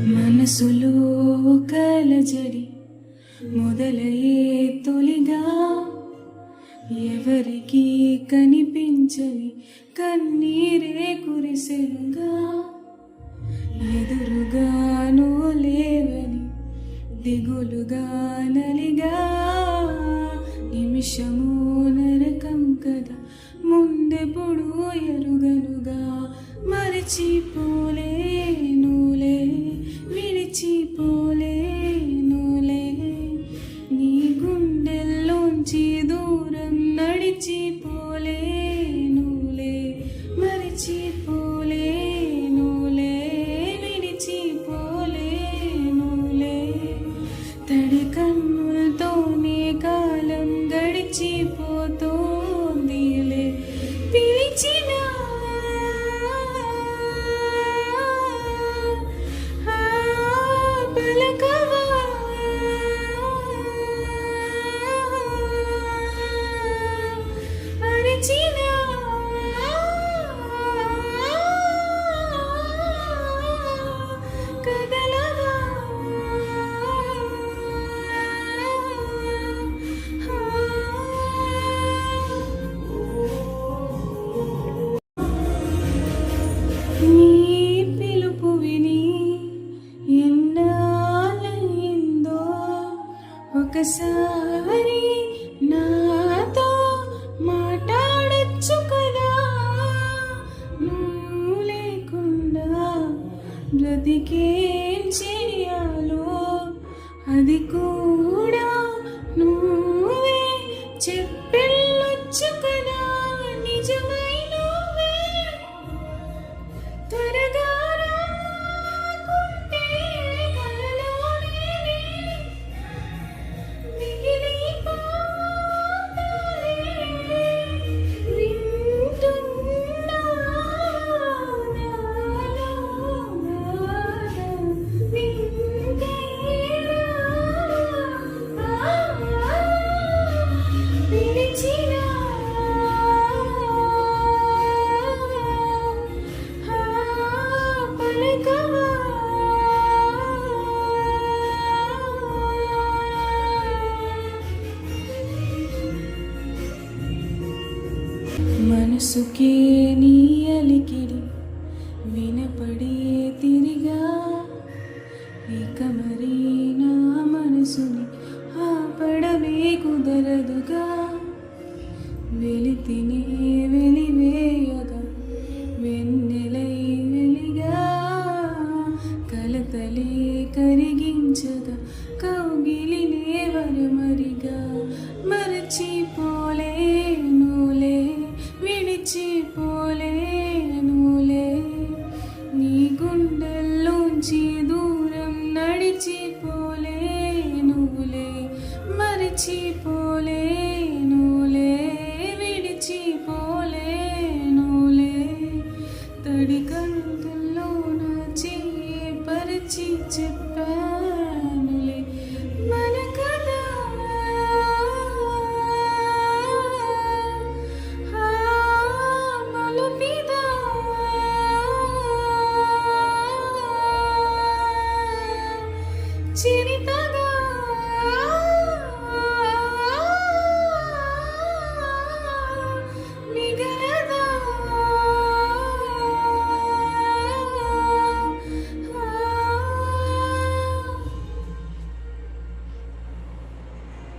మనసులో కలజడి మొదలయ్యే తొలిగా ఎవరికి కనిపించని కన్నీరే కురిసెనుగా ఎదురుగానో లేవని దిగులుగా నలిగా నిమిషము నరకం కదా ముందెప్పుడు ఎరుగనుగా మరచిపోలేనులే విడిచిపోలేనులే నీ గుండెల్లోంచి దూరం నడిచిపోలేనులే మరచిపోలేనులే విడిచిపోలేనులే తడి కన్నులతోనే కాలం గడిచిపోతోందిలే పిలిచిన పలకవా అరిచిన కదలవా నీ పిలుపు విని ఎన్నాళ్ళయిందో ఒకసారి నాతో మాట్లాడొచ్చు కదా నువ్వు లేకుండా బ్రతికేం చేయాలో అది కూడా నువ్వే చెప్పెళ్ళొచ్చు కదా నిజమైన త్వరగా రాకుంటే కలలోనే మిగిలిపోతానే వింటున్నా నాలో బాధ వింటేనా పిలిచినా పలకవా మనసుకే నీ అలికిడి వినపడే తిరిగా ఇక మరి నా మనసుని ఆపడమే కుదరదుగా వెలితిని వెలివేయగా వెన్నెలై వెలిగా కలతలే కరిగించగా కౌగిలినే వరమరిగా మరచిపోలేనులే విడిచిపోలేనులే నీ గుండెల్లోంచి దూరం నడిచిపోలేనులే మరచిపోలేనులే విడిచిపోలేనులే తడి కందుల్లోన చెయ్యి పరిచి చెప్పానులే మన కదా మలుపిదా చిరి